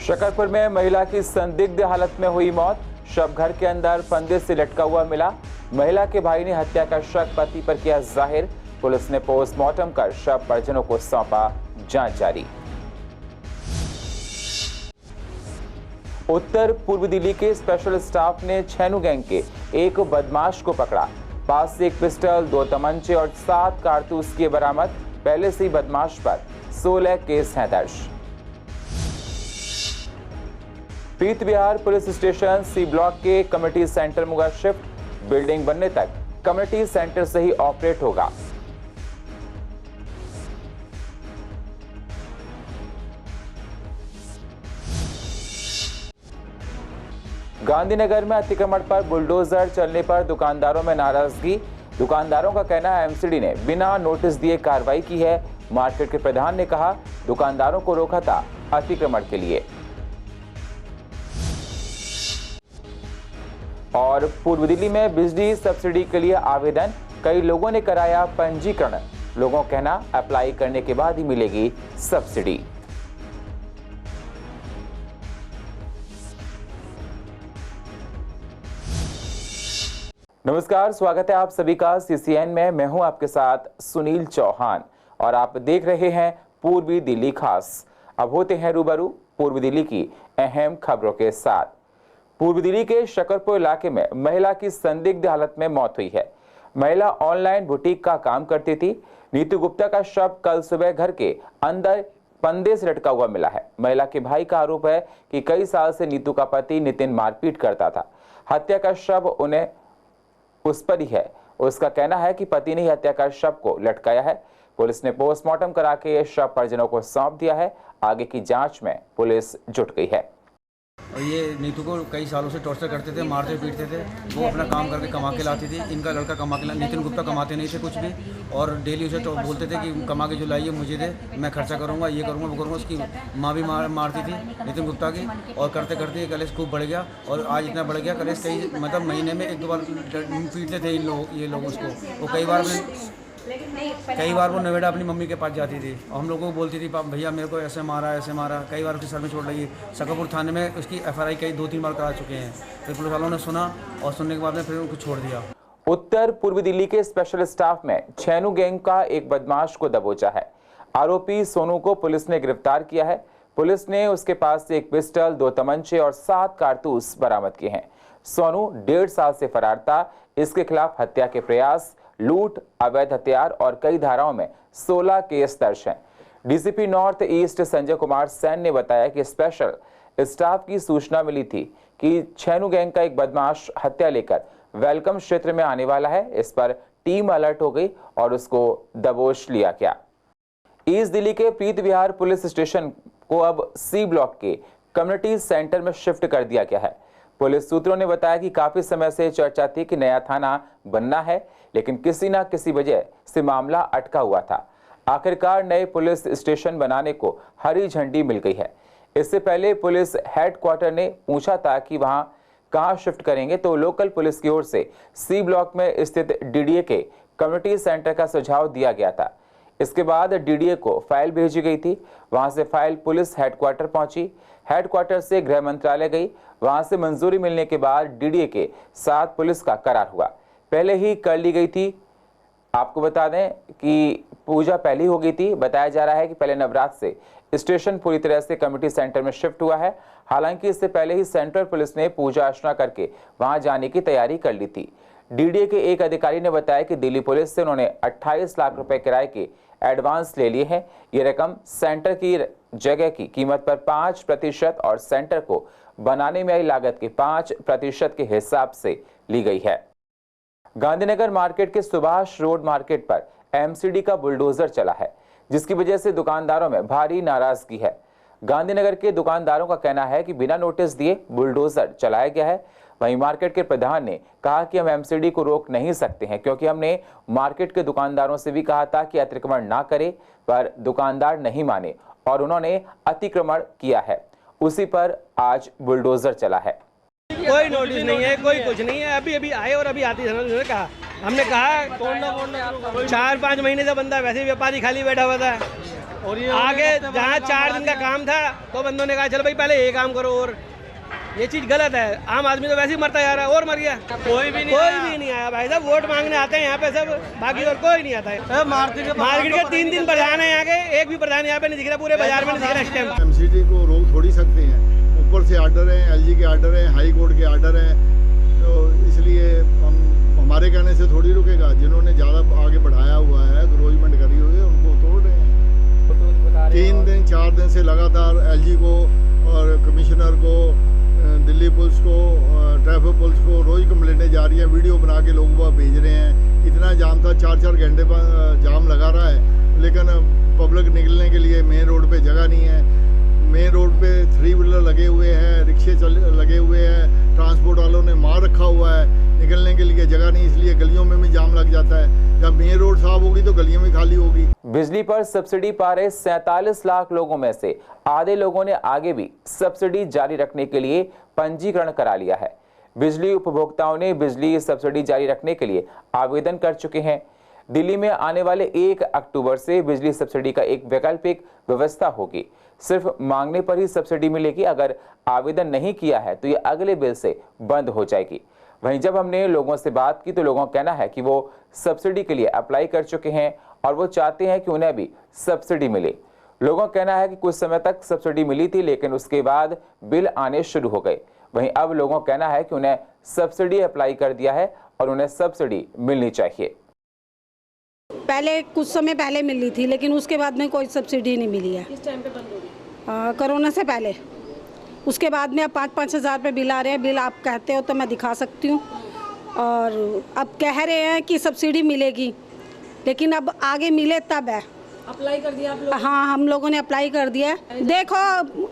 शकरपुर में महिला की संदिग्ध हालत में हुई मौत। शव घर के अंदर फंदे से लटका हुआ मिला। महिला के भाई ने हत्या का शक पति पर किया जाहिर। पुलिस ने पोस्टमार्टम कर शव परिजनों को सौंपा, जांच जारी। उत्तर पूर्व दिल्ली के स्पेशल स्टाफ ने छेनू गैंग के एक बदमाश को पकड़ा। पास से एक पिस्टल, 2 तमंचे और 7 कारतूस किए बरामद। पहले से ही बदमाश पर 16 केस हैं दर्ज। पीत विहार पुलिस स्टेशन सी ब्लॉक के कम्युनिटी सेंटर में होगा शिफ्ट। बिल्डिंग बनने तक कम्युनिटी सेंटर से ही ऑपरेट होगा। गांधीनगर में अतिक्रमण पर बुलडोजर चलने पर दुकानदारों में नाराजगी। दुकानदारों का कहना है एमसीडी ने बिना नोटिस दिए कार्रवाई की है। मार्केट के प्रधान ने कहा दुकानदारों को रोका था अतिक्रमण के लिए। और पूर्व दिल्ली में बिजली सब्सिडी के लिए आवेदन, कई लोगों ने कराया पंजीकरण। लोगों का कहना अप्लाई करने के बाद ही मिलेगी सब्सिडी। नमस्कार, स्वागत है आप सभी का सीसीएन में। मैं हूं आपके साथ सुनील चौहान और आप देख रहे हैं पूर्वी दिल्ली खास। अब होते हैं रूबरू पूर्वी दिल्ली की अहम खबरों के साथ। पूर्वी दिल्ली के शकरपुर इलाके में महिला की संदिग्ध हालत में मौत हुई है। महिला ऑनलाइन बुटीक का काम करती थी। नीतू गुप्ता का शव कल सुबह घर के अंदर फंदे से लटका हुआ मिला है। महिला के भाई का आरोप है कि कई साल से नीतू का पति नितिन मारपीट करता था। हत्या का शव उन्हें उस पर ही है। उसका कहना है कि पति ने हत्या कर शव को लटकाया है। पुलिस ने पोस्टमार्टम करा के शव परिजनों को सौंप दिया है। आगे की जांच में पुलिस जुट गई है। और ये नीतू को कई सालों से टॉर्चर करते थे, मारते पीटते थे। वो अपना काम करके कमा के लाती थी। इनका लड़का कमा के नितिन गुप्ता कमाते नहीं थे कुछ भी, और डेली उसे बोलते थे कि कमा के जो लाइए मुझे दे, मैं खर्चा करूंगा, ये करूंगा, वो करूंगा। उसकी माँ भी मारती थी नितिन गुप्ता की। और करते करते कलेश खूब बढ़ गया और आज इतना बढ़ गया कलेश कई महीने में 1-2 बार पीटते थे ये लोग उसको। वो कई बार वो नोएडा अपनी मम्मी के पास जाती थी और हम लोगों को बोलती थी भैया मेरे को ऐसे मारा ऐसे मारा। कई बार उसके सर में चोट लगी। शकरपुर थाने में उसकी FRI कई 2-3 बार करा चुके हैं। फिर पुलिस वालों ने सुना और सुनने के बाद में फिर उनको छोड़ दिया। उत्तर पूर्वी दिल्ली के स्पेशल स्टाफ में छेनू गैंग का एक बदमाश को दबोचा है। आरोपी सोनू को पुलिस ने गिरफ्तार किया है। पुलिस ने उसके पास से एक पिस्टल, 2 तमंचे और 7 कारतूस बरामद किए हैं। सोनू 1.5 साल से फरार था। इसके खिलाफ हत्या के प्रयास, लूट, अवैध हथियार और कई धाराओं में 16 केस दर्ज हैं। DCP north east Sanjay Kumar Sain ने बताया कि स्पेशल स्टाफ की सूचना मिली थी कि छेनू गैंग का एक बदमाश हत्या लेकर वेलकम क्षेत्र में आने वाला है। इस पर टीम अलर्ट हो गई और उसको दबोच लिया गया। ईस्ट दिल्ली के पीत विहार पुलिस स्टेशन को अब सी ब्लॉक के कम्युनिटी सेंटर में शिफ्ट कर दिया गया है। पुलिस सूत्रों ने बताया कि काफी समय से चर्चा थी कि नया थाना बनना है, लेकिन किसी न किसी वजह से मामला अटका हुआ था। आखिरकार नए पुलिस स्टेशन बनाने को हरी झंडी मिल गई है। इससे पहले पुलिस हेडक्वार्टर ने पूछा था कि वहां कहां शिफ्ट करेंगे, तो लोकल पुलिस की ओर से सी ब्लॉक में स्थित DDA के कम्युनिटी सेंटर का सुझाव दिया गया था। इसके बाद DDA को फाइल भेजी गई थी। वहां से फाइल पुलिस हेडक्वार्टर पहुंची। हेडक्वार्टर से गृह मंत्रालय गई। वहां से मंजूरी मिलने के बाद DDA के साथ पुलिस का करार हुआ। पहले ही कर ली गई थी। आपको बता दें कि पूजा पहले हो गई थी। बताया जा रहा है कि पहले नवरात्र से स्टेशन पूरी तरह से कम्युनिटी सेंटर में शिफ्ट हुआ है। हालांकि इससे पहले ही सेंट्रल पुलिस ने पूजा अर्चना करके वहां जाने की तैयारी कर ली थी। DDA के एक अधिकारी ने बताया कि दिल्ली पुलिस से उन्होंने 28 लाख रुपए किराए के एडवांस ले लिए हैं। ये रकम सेंटर की जगह की कीमत पर 5% और सेंटर को बनाने में आई लागत के 5% के हिसाब से ली गई है। गांधीनगर मार्केट के सुभाष रोड मार्केट पर MCD का बुलडोजर चला है, जिसकी वजह से दुकानदारों में भारी नाराजगी है। गांधीनगर के दुकानदारों का कहना है कि बिना नोटिस दिए बुलडोजर चलाया गया है। वहीं मार्केट के प्रधान ने कहा कि हम MCD को रोक नहीं सकते हैं, क्योंकि हमने मार्केट के दुकानदारों से भी कहा था कि अतिक्रमण ना करें, पर दुकानदार नहीं माने और उन्होंने अतिक्रमण किया है। उसी पर आज बुलडोजर चला है। कोई नोटिस नहीं है, कोई कुछ नहीं है। अभी आए और अभी आती है। कहा हमने कहा 4-5 महीने से बंदा वैसे ही व्यापारी खाली बैठा हुआ था। और ये आगे जहाँ 4 दिन का काम था तो बंदों ने कहा चलो भाई पहले ये काम करो, और ये चीज गलत है। आम आदमी तो वैसे ही मरता जा रहा है और मर गया, कोई भी नहीं आया भाई साहब। वोट मांगने आते हैं यहाँ पे सब, बाकी और कोई नहीं आता है। मार्केट के 3 दिन प्रधान है यहाँ के, एक भी प्रधान यहाँ पे नहीं दिख रहा, पूरे बाजार में नहीं दिख रहा इस टाइम। एमसीडी को रोक थोड़ी सकते हैं, ऊपर से आर्डर है, एलजी के आर्डर है, हाई कोर्ट के आर्डर है, तो इसलिए हमारे कहने से थोड़ी रुकेगा। जिन्होंने ज़्यादा आगे बढ़ाया हुआ है, ग्रोजमेंट करी हुई है, उनको तोड़ रहे हैं। 3 दिन 4 दिन से लगातार एलजी को और कमिश्नर को, दिल्ली पुलिस को, ट्रैफिक पुलिस को रोज़ कंप्लेंटें जा रही हैं, वीडियो बना के लोग वह भेज रहे हैं। इतना जाम था, 4-4 घंटे जाम लगा रहा है, लेकिन पब्लिक निकलने के लिए मेन रोड पे जगह नहीं है। मेन रोड पे 3 व्हीलर लगे हुए हैं, रिक्शे लगे हुए हैं, ट्रांसपोर्ट वालों ने मार रखा हुआ है, निकलने के लिए जगह नहीं, इसलिए गलियों में भी जाम लग जाता है। जब मेन रोड साफ होगी तो गलियां भी खाली होगी। बिजली पर सब्सिडी पा रहे 47 लाख लोगों में से आधे लोगों ने आगे भी सब्सिडी जारी रखने के लिए पंजीकरण करा लिया है। बिजली उपभोक्ताओं ने बिजली सब्सिडी जारी रखने के लिए आवेदन कर चुके हैं। दिल्ली में आने वाले 1 अक्टूबर से बिजली सब्सिडी का एक वैकल्पिक व्यवस्था होगी। सिर्फ मांगने पर ही सब्सिडी मिलेगी, अगर आवेदन नहीं किया है तो ये अगले बिल से बंद हो जाएगी। वहीं जब हमने लोगों से बात की तो लोगों का कहना है कि वो सब्सिडी के लिए अप्लाई कर चुके हैं और वो चाहते हैं कि उन्हें भी सब्सिडी मिले। लोगों का कहना है कि कुछ समय तक सब्सिडी मिली थी, लेकिन उसके बाद बिल आने शुरू हो गए। वहीं अब लोगों का कहना है कि उन्हें सब्सिडी अप्लाई कर दिया है और उन्हें सब्सिडी मिलनी चाहिए। पहले कुछ समय पहले मिली थी, लेकिन उसके बाद में कोई सब्सिडी नहीं मिली है। किस टाइम पे बंद होगी? कोरोना से पहले। उसके बाद में अब 5-5 हज़ार पे बिल आ रहे हैं। बिल आप कहते हो तो मैं दिखा सकती हूँ। और अब कह रहे हैं कि सब्सिडी मिलेगी, लेकिन अब आगे मिले तब है। अप्लाई कर दिया आप लोग? हाँ, हम लोगों ने अप्लाई कर दिया है। देखो,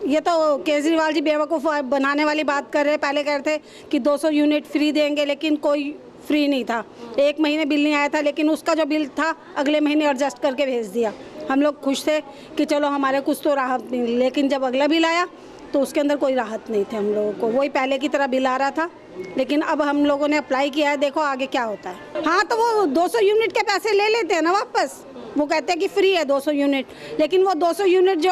ये तो केजरीवाल जी बेवकूफ़ बनाने वाली बात कर रहे हैं। पहले कह रहे थे कि 200 यूनिट फ्री देंगे, लेकिन कोई फ्री नहीं था। 1 महीने बिल नहीं आया था, लेकिन उसका जो बिल था अगले महीने एडजस्ट करके भेज दिया। हम लोग खुश थे कि चलो हमारे कुछ तो राहत मिली, लेकिन जब अगला बिल आया तो उसके अंदर कोई राहत नहीं थी हम लोगों को। वही पहले की तरह बिल आ रहा था, लेकिन अब हम लोगों ने अप्लाई किया है, देखो आगे क्या होता है। हाँ, तो वो 200 यूनिट के पैसे ले लेते हैं ना वापस। वो कहते हैं कि फ्री है 200 यूनिट, लेकिन वो 200 यूनिट जो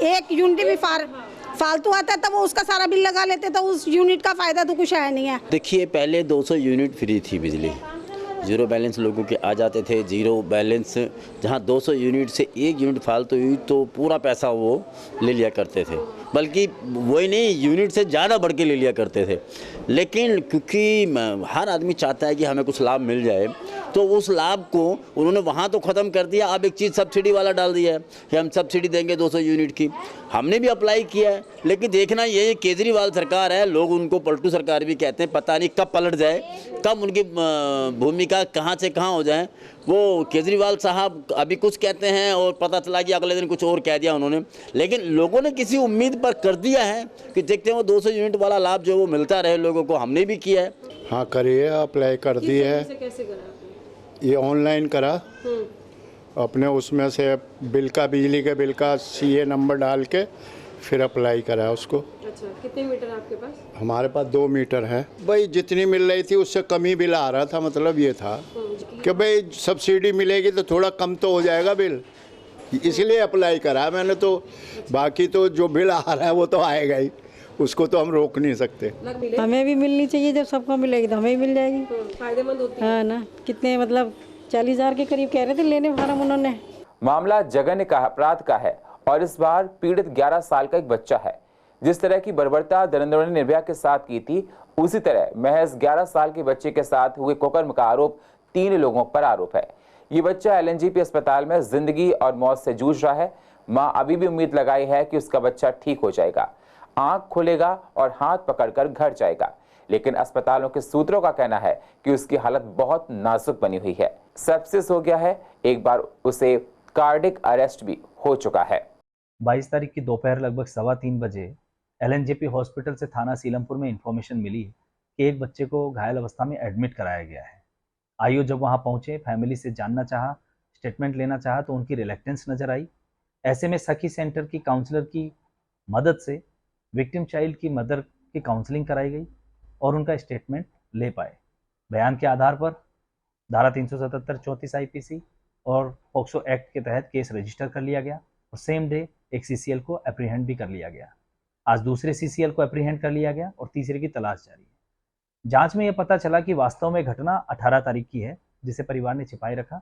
1 यूनिट भी फालतू आता है, तब वो उसका सारा बिल लगा लेते, तो उस यूनिट का फ़ायदा तो कुछ है नहीं है। देखिए, पहले 200 यूनिट फ्री थी बिजली, जीरो बैलेंस लोगों के आ जाते थे। जीरो बैलेंस जहाँ 200 यूनिट से 1 यूनिट फालतू हुई तो पूरा पैसा वो ले लिया करते थे, बल्कि वही नहीं, यूनिट से ज़्यादा बढ़ के ले लिया करते थे। लेकिन क्योंकि हर आदमी चाहता है कि हमें कुछ लाभ मिल जाए, तो उस लाभ को उन्होंने वहाँ तो ख़त्म कर दिया। अब एक चीज़ सब्सिडी वाला डाल दिया है कि हम सब्सिडी देंगे 200 यूनिट की। हमने भी अप्लाई किया है, लेकिन देखना ये केजरीवाल सरकार है, लोग उनको पलटू सरकार भी कहते हैं। पता नहीं कब पलट जाए, कब उनकी भूमिका कहाँ से कहाँ हो जाए। वो केजरीवाल साहब अभी कुछ कहते हैं और पता चला कि अगले दिन कुछ और कह दिया उन्होंने। लेकिन लोगों ने किसी उम्मीद पर कर दिया है कि देखते हैं वो 200 यूनिट वाला लाभ जो वो मिलता रहे लोगों को। हमने भी किया है। हाँ, करिए, अप्लाई कर दी है। कैसे करा? ये ऑनलाइन करा, अपने उसमें से बिल का, बिजली के बिल का CA नंबर डाल के फिर अप्लाई करा उसको। अच्छा, कितने मीटर आपके पास? हमारे पास 2 मीटर है। भाई जितनी मिल रही थी उससे कम ही बिल आ रहा था। मतलब ये था कि भाई सब्सिडी मिलेगी तो थोड़ा कम तो हो जाएगा बिल, इसलिए अप्लाई करा मैंने। तो बाकी तो जो बिल आ रहा है वो तो आएगा ही, उसको तो हम रोक नहीं सकते। हमें भी मिलनी चाहिए, जब सबको मिलेगी तो हमें भी मिल जाएगी। फायदेमंद होती है। हाँ ना, कितने मतलब 40,000 के करीब कह रहे थे लेने फार्म उन्होंने। मामला जघन्य का अपराध का है और इस बार पीड़ित 11 साल का एक बच्चा है। जिस तरह की बर्बरता दरिंदरों ने निर्भया के साथ की थी, उसी तरह महज 11 साल के बच्चे के साथ हुए कुकर्म का आरोप 3 लोगों पर आरोप है। ये बच्चा LNGP अस्पताल में जिंदगी और मौत से जूझ रहा है। मां अभी भी उम्मीद लगाई है कि उसका बच्चा ठीक हो जाएगा, आंख खुलेगा और हाथ पकड़कर घर जाएगा, लेकिन अस्पतालों के सूत्रों का कहना है कि उसकी हालत बहुत नाजुक बनी हुई है। सेप्सिस हो गया है, एक बार उसे कार्डिक अरेस्ट भी हो चुका है। 22 तारीख की दोपहर लगभग 3:15 बजे LNJP हॉस्पिटल से थाना सीलमपुर में इंफॉर्मेशन मिली कि एक बच्चे को घायल अवस्था में एडमिट कराया गया है। आईओ जब वहां पहुंचे, फैमिली से जानना चाहा, स्टेटमेंट लेना चाहा, तो उनकी रिलेक्टेंस नजर आई। ऐसे में सखी सेंटर की काउंसलर की मदद से विक्टिम चाइल्ड की मदर की काउंसलिंग कराई गई और उनका स्टेटमेंट ले पाए। बयान के आधार पर धारा 377 34 IPC और पॉक्सो एक्ट के तहत केस रजिस्टर कर लिया गया। और सेम डे एक CCL को एप्रीहेंड भी कर लिया गया। आज दूसरे CCL को एप्रीहेंड कर लिया गया और तीसरे की तलाश जारी है। जांच में यह पता चला कि वास्तव में घटना 18 तारीख की है, जिसे परिवार ने छिपाए रखा,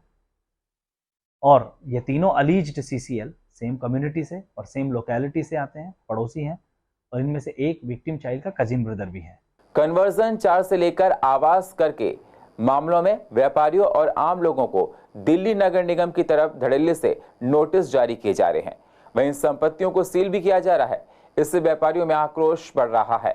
और ये तीनों अलीज्ड CCL सेम कम्युनिटी से और सेम लोकेलिटी से आते हैं, पड़ोसी हैं, और इनमें से एक विक्टिम चाइल्ड का कजिन ब्रदर भी है। कन्वर्जन चार्ज से लेकर आवास कर के मामलों में व्यापारियों और आम लोगों को दिल्ली नगर निगम की तरफ धड़ल्ले से नोटिस जारी किए जा रहे हैं। वहीं संपत्तियों को सील भी किया जा रहा है। इससे व्यापारियों में आक्रोश बढ़ रहा है।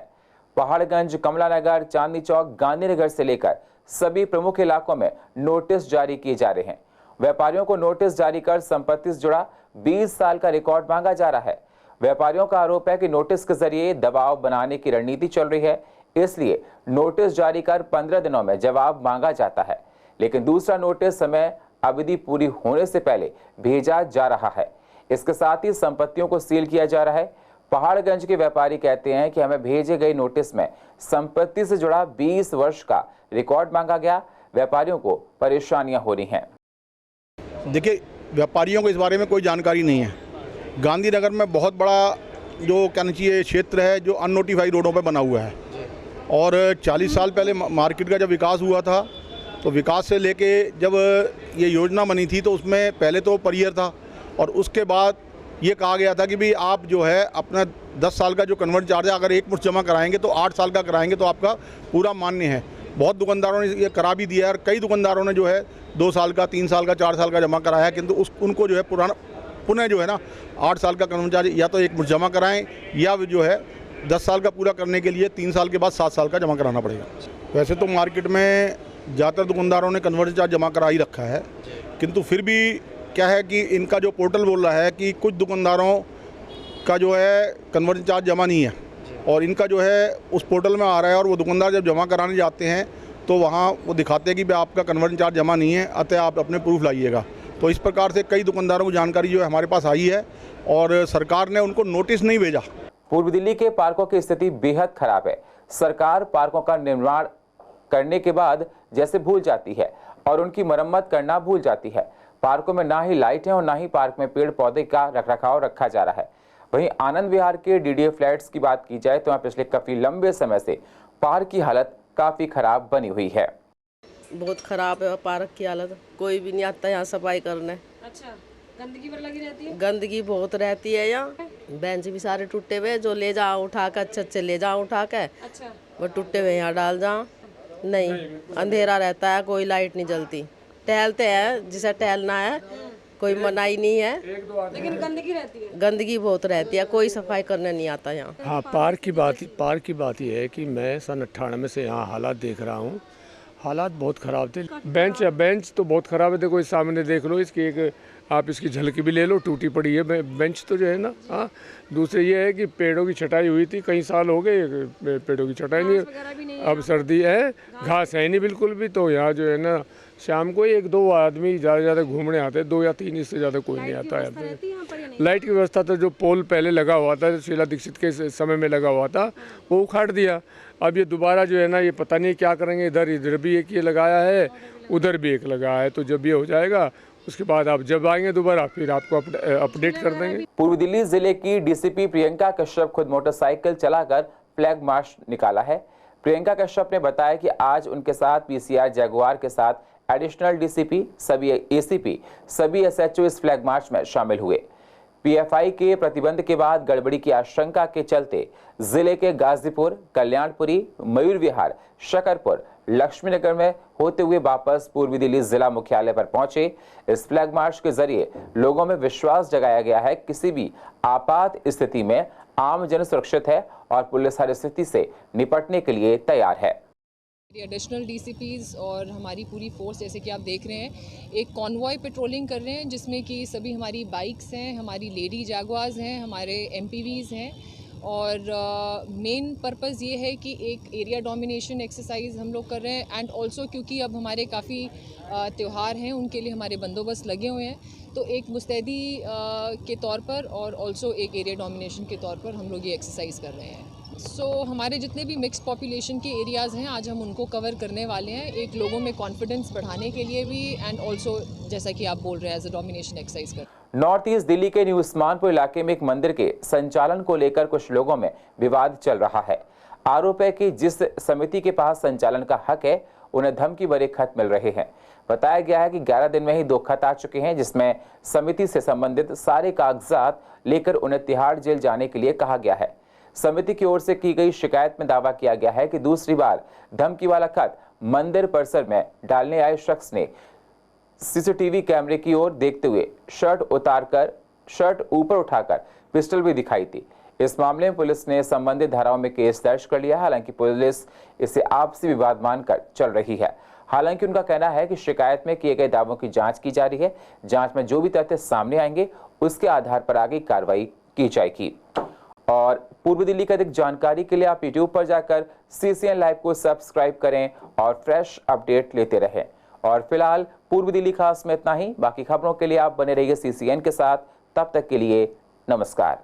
पहाड़गंज, कमला नगर, चांदनी चौक, गांधीनगर से लेकर सभी प्रमुख इलाकों में नोटिस जारी किए जा रहे हैं। व्यापारियों को नोटिस जारी कर संपत्ति से जुड़ा 20 साल का रिकॉर्ड मांगा जा रहा है। व्यापारियों का आरोप है कि नोटिस के जरिए दबाव बनाने की रणनीति चल रही है, इसलिए नोटिस जारी कर 15 दिनों में जवाब मांगा जाता है, लेकिन दूसरा नोटिस समय अवधि पूरी होने से पहले भेजा जा रहा है। इसके साथ ही संपत्तियों को सील किया जा रहा है। पहाड़गंज के व्यापारी कहते हैं कि हमें भेजे गए नोटिस में संपत्ति से जुड़ा 20 वर्ष का रिकॉर्ड मांगा गया। व्यापारियों को परेशानियां हो रही हैं। देखिए, व्यापारियों को इस बारे में कोई जानकारी नहीं है। गांधीनगर में बहुत बड़ा जो कहना चाहिए क्षेत्र है जो अननोटिफाइड रोडों पे बना हुआ है, और 40 साल पहले मार्केट का जब विकास हुआ था, तो विकास से लेके जब ये योजना बनी थी तो उसमें पहले तो पर ईयर था, और उसके बाद ये कहा गया था कि भाई आप जो है अपना 10 साल का जो कन्वर्ट चार्ज है, अगर एक मुश्त जमा कराएंगे तो 8 साल का कराएंगे तो आपका पूरा मान्य है। बहुत दुकानदारों ने ये करा भी दिया है, और कई दुकानदारों ने जो है 2 साल का, 3 साल का, 4 साल का जमा कराया है, किंतु उनको जो है पुनः जो है ना 8 साल का कन्वर्ट चार्ज या तो एक मुश्त जमा कराएं, या जो है 10 साल का पूरा करने के लिए 3 साल के बाद 7 साल का जमा कराना पड़ेगा। वैसे तो मार्केट में ज़्यादातर दुकानदारों ने कन्वर्ट चार्ज जमा करा ही रखा है, किंतु फिर भी क्या है कि इनका जो पोर्टल बोल रहा है कि कुछ दुकानदारों का जो है कन्वर्ट चार्ज जमा नहीं है, और इनका जो है उस पोर्टल में आ रहा है, और वो दुकानदार जब जमा कराने जाते हैं तो वहाँ वो दिखाते हैं कि भाई आपका कन्वर्ट चार्ज जमा नहीं है, अतः आप अपने प्रूफ लाइएगा। तो इस प्रकार से कई दुकानदारों को जानकारी जो है हमारे पास आई है, और सरकार ने उनको नोटिस नहीं भेजा। पूर्व दिल्ली के पार्कों की स्थिति बेहद खराब है। सरकार पार्कों का निर्माण करने के बाद जैसे भूल जाती है और उनकी मरम्मत करना भूल जाती है। पार्कों में ना ही लाइट है और ना ही पार्क में पेड़ पौधे का रखरखाव रखा जा रहा है। वहीं आनंद विहार के DDA फ्लैट्स की बात की जाए तो यहाँ पिछले काफी लंबे समय से पार्क की हालत काफी खराब बनी हुई है। बहुत खराब है पार्क की हालत, कोई भी नहीं आता यहाँ सफाई करने। अच्छा, गंदगी पर लगी रहती है? गंदगी बहुत रहती है यहाँ। बेंच भी सारे टूटे हुए, जो ले जाओ उठा कर अच्छे ले जाओ उठा के, अच्छा, वो टूटे हुए यहाँ डाल जाओ। नहीं, अंधेरा रहता है, कोई लाइट नहीं जलती। टहलते हैं जिसे टहलना है, कोई मनाही नहीं है, लेकिन गंदगी रहती है। गंदगी बहुत रहती है, कोई सफाई करने नहीं आता यहाँ। हाँ, पार्क की बात ये है कि मैं सन 98 से यहाँ हालात देख रहा हूँ। हालात बहुत ख़राब थे। बेंच तो बहुत ख़राब है। देखो इस सामने देख लो, इसकी एक आप इसकी झलकी भी ले लो, टूटी पड़ी है बेंच तो जो है ना। हाँ, दूसरे ये है कि पेड़ों की छटाई हुई थी, कई साल हो गए पेड़ों की छटाई नहीं है। अब सर्दी है, घास है नहीं बिल्कुल भी। तो यहाँ जो है ना शाम को 1-2 आदमी ज़्यादा घूमने आते हैं, 2 या 3, इससे ज़्यादा कोई नहीं आता है। लाइट की व्यवस्था तो जो पोल पहले लगा हुआ था, शीला दीक्षित के समय में लगा हुआ था, वो उखाड़ दिया। अब ये दोबारा जो है ना, ये पता नहीं क्या करेंगे। इधर भी एक ये लगाया है, उधर भी एक लगाया है। तो जब ये हो जाएगा उसके बाद आप जब आएंगे दोबारा फिर आपको अपडेट कर देंगे। पूर्व दिल्ली जिले की DCP प्रियंका कश्यप खुद मोटरसाइकिल चलाकर फ्लैग मार्च निकाला है। प्रियंका कश्यप ने बताया कि आज उनके साथ PCR जगुआर के साथ एडिशनल DCP, सभी ACP, सभी SHO इस फ्लैग मार्च में शामिल हुए। PFI के प्रतिबंध के बाद गड़बड़ी की आशंका के चलते जिले के गाजीपुर, कल्याणपुरी, मयूर विहार, शकरपुर, लक्ष्मीनगर में होते हुए वापस पूर्वी दिल्ली जिला मुख्यालय पर पहुंचे। इस फ्लैग मार्च के जरिए लोगों में विश्वास जगाया गया है किसी भी आपात स्थिति में आम जन सुरक्षित है और पुलिस हर स्थिति से निपटने के लिए तैयार है। एडिशनल DCPs और हमारी पूरी फोर्स, जैसे कि आप देख रहे हैं, एक कॉन्वॉय पेट्रोलिंग कर रहे हैं, जिसमें कि सभी हमारी बाइक्स हैं, हमारी लेडी जैगुआर्स हैं, हमारे MPVs हैं। और मेन पर्पज़ ये है कि एक एरिया डोमिनेशन एक्सरसाइज हम लोग कर रहे हैं। एंड ऑल्सो क्योंकि अब हमारे काफ़ी त्यौहार हैं, उनके लिए हमारे बंदोबस्त लगे हुए हैं, तो एक मुस्तैदी के तौर पर और ऑल्सो एक एरिया डोमिनेशन के तौर पर हम लोग ये एक्सरसाइज कर रहे हैं। हमारे जितने भी मिक्स पॉपुलेशन के एरियाज़ हैं, आज हम उनको कवर करने वाले हैं, एक लोगों में कॉन्फिडेंस बढ़ाने के लिए भी, एंड ऑल्सो जैसा कि आप बोल रहे हैं एज अ डोमिनेशन एक्सरसाइज कर। नॉर्थ ईस्ट दिल्ली के न्यू उस्मानपुर इलाके में एक मंदिर के संचालन को लेकर कुछ लोगों में विवाद चल रहा है। आरोप है कि जिस समिति के पास संचालन का हक है उन्हें धमकी भरे खत मिल रहे हैं। बताया गया है कि 11 दिन में ही 2 खत आ चुके हैं जिसमें समिति से संबंधित सारे कागजात लेकर उन्हें तिहाड़ जेल जाने के लिए कहा गया है। समिति की ओर से की गई शिकायत में दावा किया गया है कि दूसरी बार धमकी वाला खत मंदिर परिसर में डालने आए शख्स ने सीसीटीवी कैमरे की ओर देखते हुए शर्ट ऊपर उठाकर पिस्टल भी दिखाई थी। इस मामले में पुलिस ने संबंधित धाराओं में केस दर्ज कर लिया। हालांकि पुलिस इसे आपसी विवाद मानकर चल रही है। हालांकि उनका कहना है कि शिकायत में किए गए दावों की जांच की जा रही है। जांच में जो भी तथ्य सामने आएंगे उसके आधार पर आगे कार्रवाई की जाएगी। और पूर्व दिल्ली की अधिक जानकारी के लिए आप YouTube पर जाकर CCN लाइव को सब्सक्राइब करें और फ्रेश अपडेट लेते रहें। और फिलहाल पूर्व दिल्ली खास में इतना ही। बाकी खबरों के लिए आप बने रहिए CCN के साथ। तब तक के लिए नमस्कार।